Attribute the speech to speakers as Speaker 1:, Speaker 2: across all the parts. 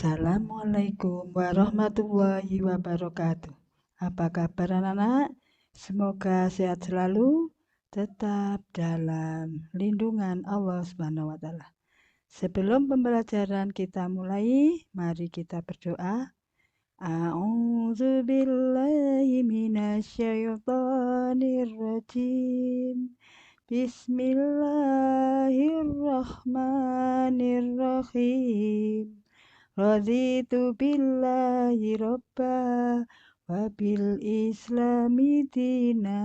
Speaker 1: Assalamualaikum warahmatullahi wabarakatuh. Apa kabar anak-anak? Semoga sehat selalu, tetap dalam lindungan Allah Subhanahu wa taala. Sebelum pembelajaran kita mulai, mari kita berdoa. A'udzu billahi minasyaitonir rajim. Bismillahirrahmanirrahim. Raditu billahi robba wa bil islami dina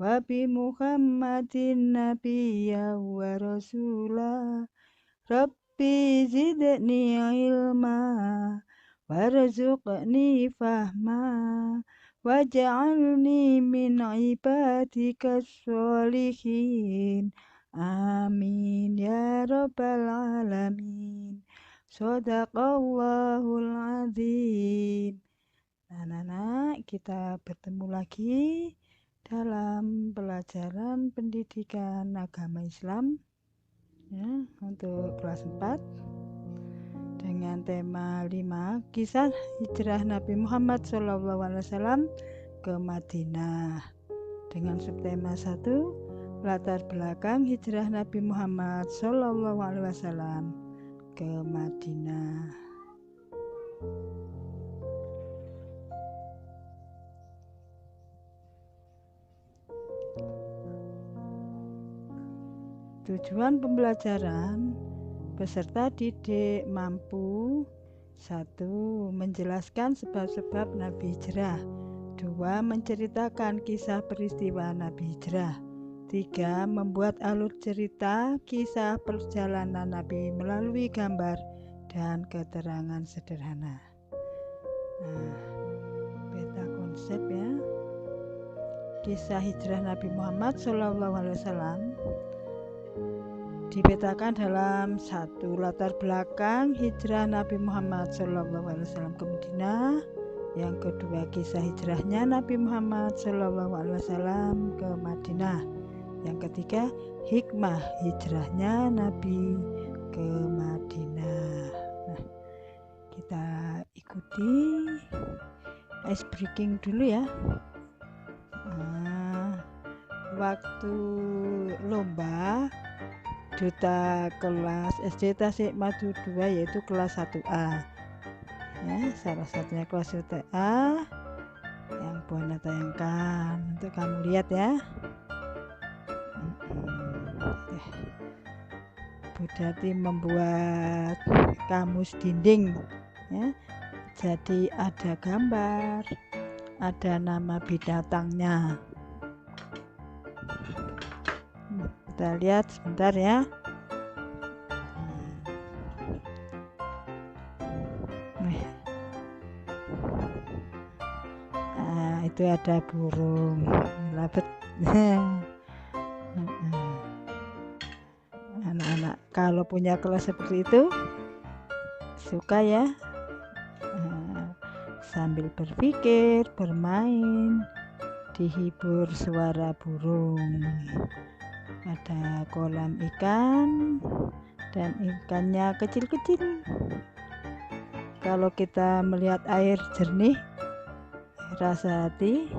Speaker 1: wa bi muhammadin nabiyya wa rasula. Rabbi zidni ilma warzuqni fahma waj'alni min ibadika sholihin. Amin ya rabbal alamin. Shadaqallahul azim. Anak-anak, kita bertemu lagi dalam pelajaran pendidikan agama Islam ya, untuk kelas 4 dengan tema 5 kisah hijrah Nabi Muhammad SAW ke Madinah, dengan subtema 1 latar belakang hijrah Nabi Muhammad SAW ke Madinah. Tujuan pembelajaran: peserta didik mampu 1. Menjelaskan sebab-sebab Nabi hijrah. 2. Menceritakan kisah peristiwa Nabi hijrah. 3. Membuat alur cerita kisah perjalanan Nabi melalui gambar dan keterangan sederhana. Peta konsep ya. Kisah hijrah Nabi Muhammad SAW dipetakan dalam 1. Latar belakang hijrah Nabi Muhammad SAW ke Madinah. Yang kedua, kisah hijrahnya Nabi Muhammad SAW ke Madinah. Yang ketiga, hikmah hijrahnya Nabi ke Madinah. Nah, kita ikuti ice breaking dulu ya. Waktu lomba duta kelas SD Tasikmadu 2 yaitu kelas 1A ya, salah satunya kelas 1A yang Buana tayangkan untuk kamu lihat ya. Budati membuat kamus dinding ya, jadi ada gambar, ada nama binatangnya. Kita lihat sebentar ya. Nah, itu ada burung labet. Anak-anak kalau punya kelas seperti itu suka ya, sambil berpikir, bermain, dihibur suara burung. Ada kolam ikan dan ikannya kecil-kecil. Kalau kita melihat air jernih, rasa hati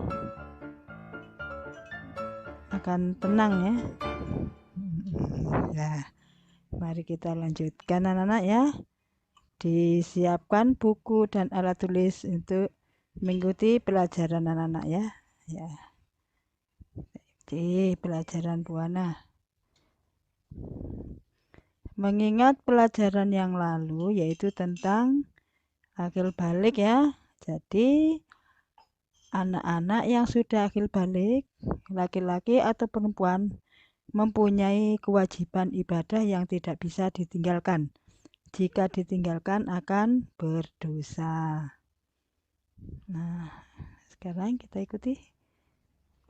Speaker 1: akan tenang ya. Nah, mari kita lanjutkan anak-anak ya. Disiapkan buku dan alat tulis untuk mengikuti pelajaran anak-anak ya. Ya. Di pelajaran Buana. Mengingat pelajaran yang lalu yaitu tentang akil balik ya. Jadi anak-anak yang sudah akil balik, laki-laki atau perempuan, mempunyai kewajiban ibadah yang tidak bisa ditinggalkan. Jika ditinggalkan akan berdosa. Nah, sekarang kita ikuti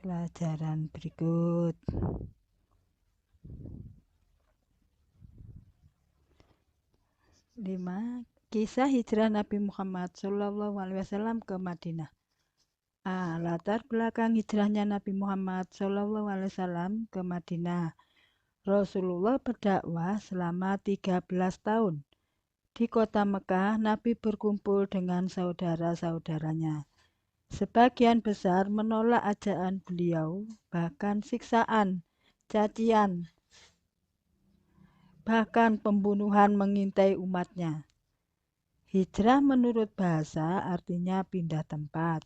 Speaker 1: pelajaran berikut. Kisah hijrah Nabi Muhammad SAW ke Madinah. Latar belakang hijrahnya Nabi Muhammad SAW ke Madinah. Rasulullah berdakwah selama 13 tahun Di kota Mekah, Nabi berkumpul dengan saudara-saudaranya. Sebagian besar menolak ajakan beliau, bahkan siksaan, cacian, bahkan pembunuhan mengintai umatnya. Hijrah menurut bahasa artinya pindah tempat.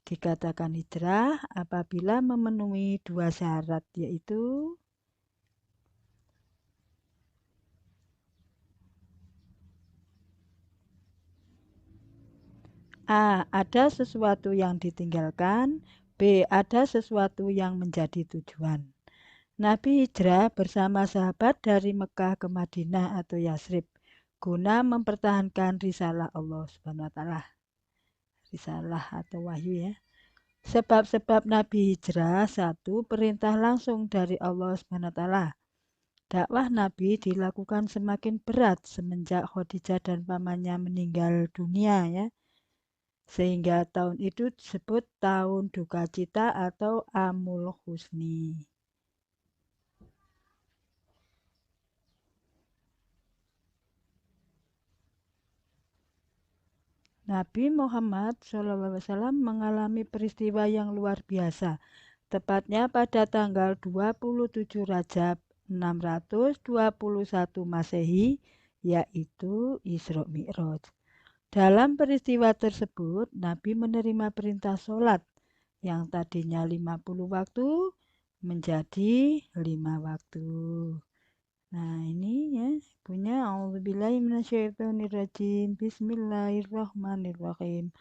Speaker 1: Dikatakan hijrah apabila memenuhi dua syarat, yaitu A. Ada sesuatu yang ditinggalkan. B. Ada sesuatu yang menjadi tujuan. Nabi hijrah bersama sahabat dari Mekah ke Madinah atau Yasrib guna mempertahankan risalah Allah Subhanahu wa taala. Risalah atau wahyu ya. Sebab-sebab Nabi hijrah: 1. Perintah langsung dari Allah Subhanahu wa taala. Dakwah Nabi dilakukan semakin berat semenjak Khadijah dan pamannya meninggal dunia ya. Sehingga tahun itu disebut tahun duka cita atau Amul Husni. Nabi Muhammad SAW mengalami peristiwa yang luar biasa, tepatnya pada tanggal 27 Rajab 621 Masehi, yaitu Isra Mi'raj. Dalam peristiwa tersebut, Nabi menerima perintah sholat yang tadinya 50 waktu menjadi 5 waktu. Nah ini ya punya A'udzubillahi minasyaitonirrajim. Bismillahirrahmanirrahim.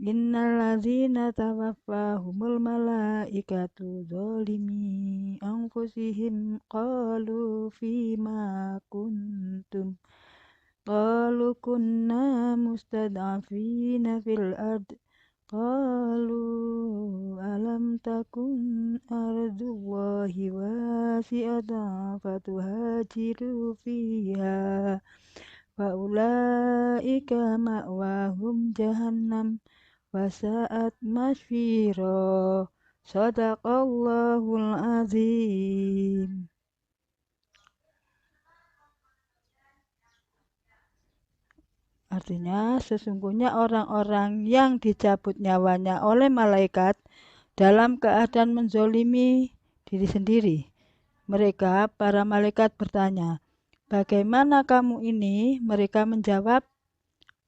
Speaker 1: Innalladzina tawaffahumul malaikatu zalimi anfusihim qalu fima kuntum qalu kunna mustad'afina fil ard qalu alam takun ardullahi wasi'atan fatuhajiru fiha faulaika ma'wahum jahannam wasa'at masfira. Shadaqallahul azim. Artinya, sesungguhnya orang-orang yang dicabut nyawanya oleh malaikat dalam keadaan menzolimi diri sendiri. Mereka, para malaikat bertanya, "Bagaimana kamu ini?" Mereka menjawab,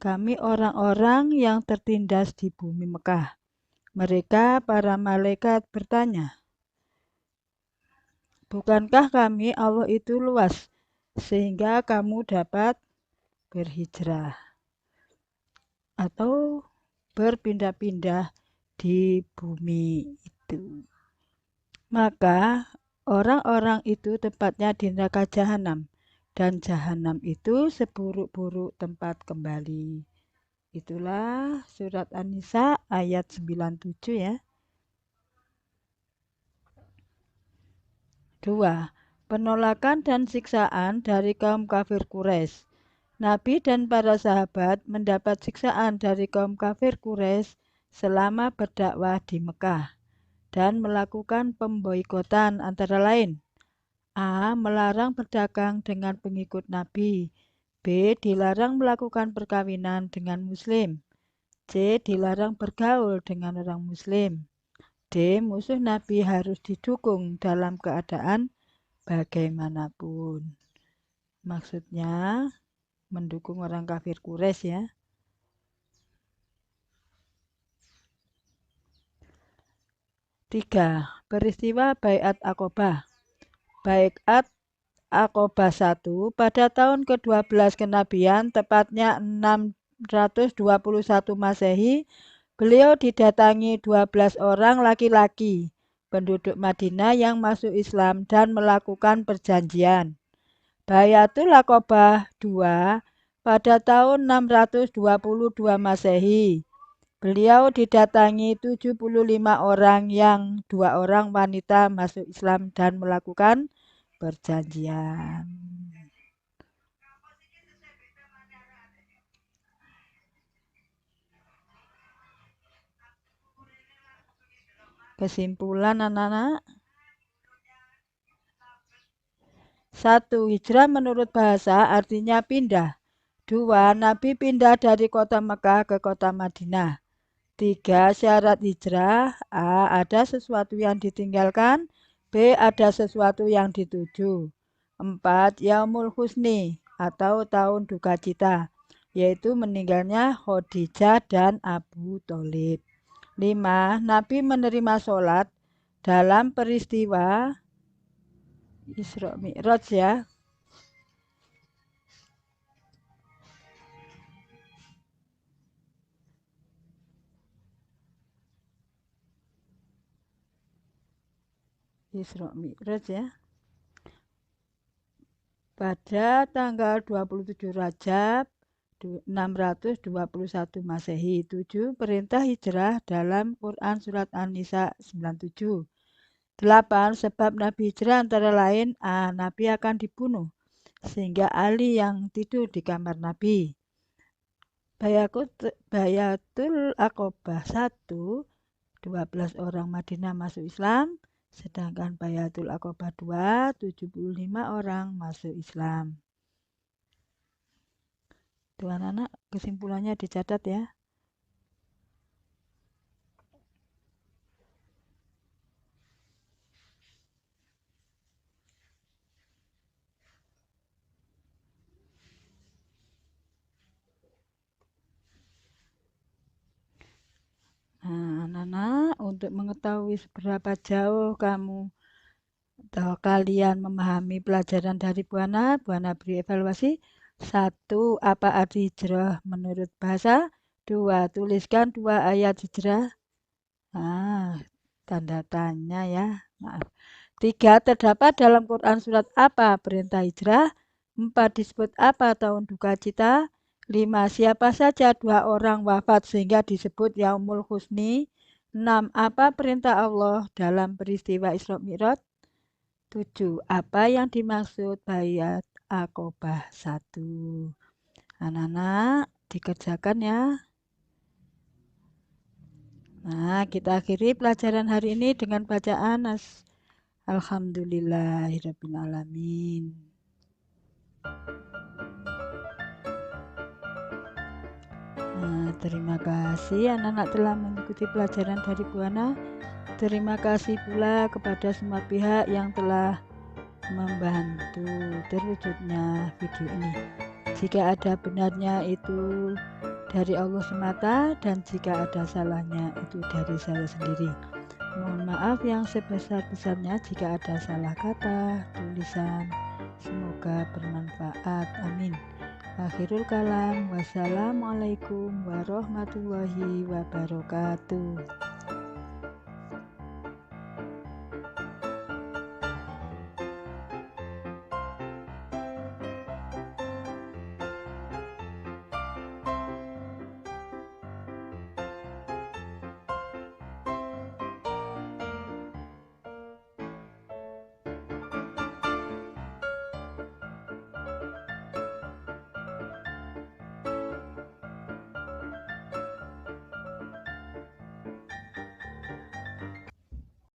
Speaker 1: "Kami orang-orang yang tertindas di bumi Mekah." Mereka, para malaikat bertanya, "Bukankah kami Allah itu luas, sehingga kamu dapat berhijrah atau berpindah-pindah di bumi itu?" Maka orang-orang itu tempatnya di neraka jahanam, dan jahanam itu seburuk-buruk tempat kembali. Itulah surat An-Nisa ayat 97 ya. 2. Penolakan dan siksaan dari kaum kafir Quraisy. Nabi dan para sahabat mendapat siksaan dari kaum kafir Quraisy selama berdakwah di Mekah dan melakukan pemboikotan antara lain: A. Melarang berdagang dengan pengikut Nabi. B. Dilarang melakukan perkawinan dengan Muslim. C. Dilarang bergaul dengan orang Muslim. D. Musuh Nabi harus didukung dalam keadaan bagaimanapun. Maksudnya mendukung orang kafir Quraisy ya. 3. Peristiwa Baiat Aqobah. Baiat Aqobah 1 pada tahun ke-12 kenabian, tepatnya 621 Masehi, beliau didatangi 12 orang laki-laki penduduk Madinah yang masuk Islam dan melakukan perjanjian. Baiatul Aqobah 2 pada tahun 622 Masehi. Beliau didatangi 75 orang yang 2 orang wanita masuk Islam dan melakukan perjanjian. Kesimpulan anak-anak. 1. Hijrah menurut bahasa artinya pindah 2. Nabi pindah dari kota Mekah ke kota Madinah. 3. Syarat hijrah. A. Ada sesuatu yang ditinggalkan. B. Ada sesuatu yang dituju. 4. Yaumul Husni atau tahun duka cita, yaitu meninggalnya Khadijah dan Abu Thalib. 5. Nabi menerima sholat dalam peristiwa Isra Mi'raj ya. Isra Mi'raj ya. Pada tanggal 27 Rajab 621 Masehi. 7. Perintah hijrah dalam Quran Surat An-Nisa 97. 8. Sebab Nabi hijrah antara lain A. Nabi akan dibunuh sehingga Ali yang tidur di kamar Nabi. Bayatul Aqobah 1. 12 orang Madinah masuk Islam, sedangkan Bayatul Aqobah 2. 75 orang masuk Islam. Tuh anak-anak, kesimpulannya dicatat ya. Nah, anak-anak, untuk mengetahui seberapa jauh kalian memahami pelajaran dari Buana beri evaluasi. 1. Apa arti hijrah menurut bahasa? 2. Tuliskan 2 ayat hijrah. Nah, tanda tanya ya. Maaf. 3. Terdapat dalam Quran surat apa perintah hijrah? 4. Disebut apa tahun duka cita? 5. Siapa saja 2 orang wafat sehingga disebut Yaumul Husni? 6. Apa perintah Allah dalam peristiwa Isra Mi'raj? 7. Apa yang dimaksud Bayat Aqobah 1? Anak-anak, dikerjakan ya. Nah, kita akhiri pelajaran hari ini dengan bacaan Alhamdulillahirrabbilalamin. Nah, terima kasih anak-anak telah mengikuti pelajaran dari Buana. Terima kasih pula kepada semua pihak yang telah membantu terwujudnya video ini. Jika ada benarnya itu dari Allah semata dan jika ada salahnya itu dari saya sendiri. Mohon maaf yang sebesar-besarnya jika ada salah kata, tulisan. Semoga bermanfaat. Amin. Akhirul kalam. Wassalamualaikum warahmatullahi wabarakatuh.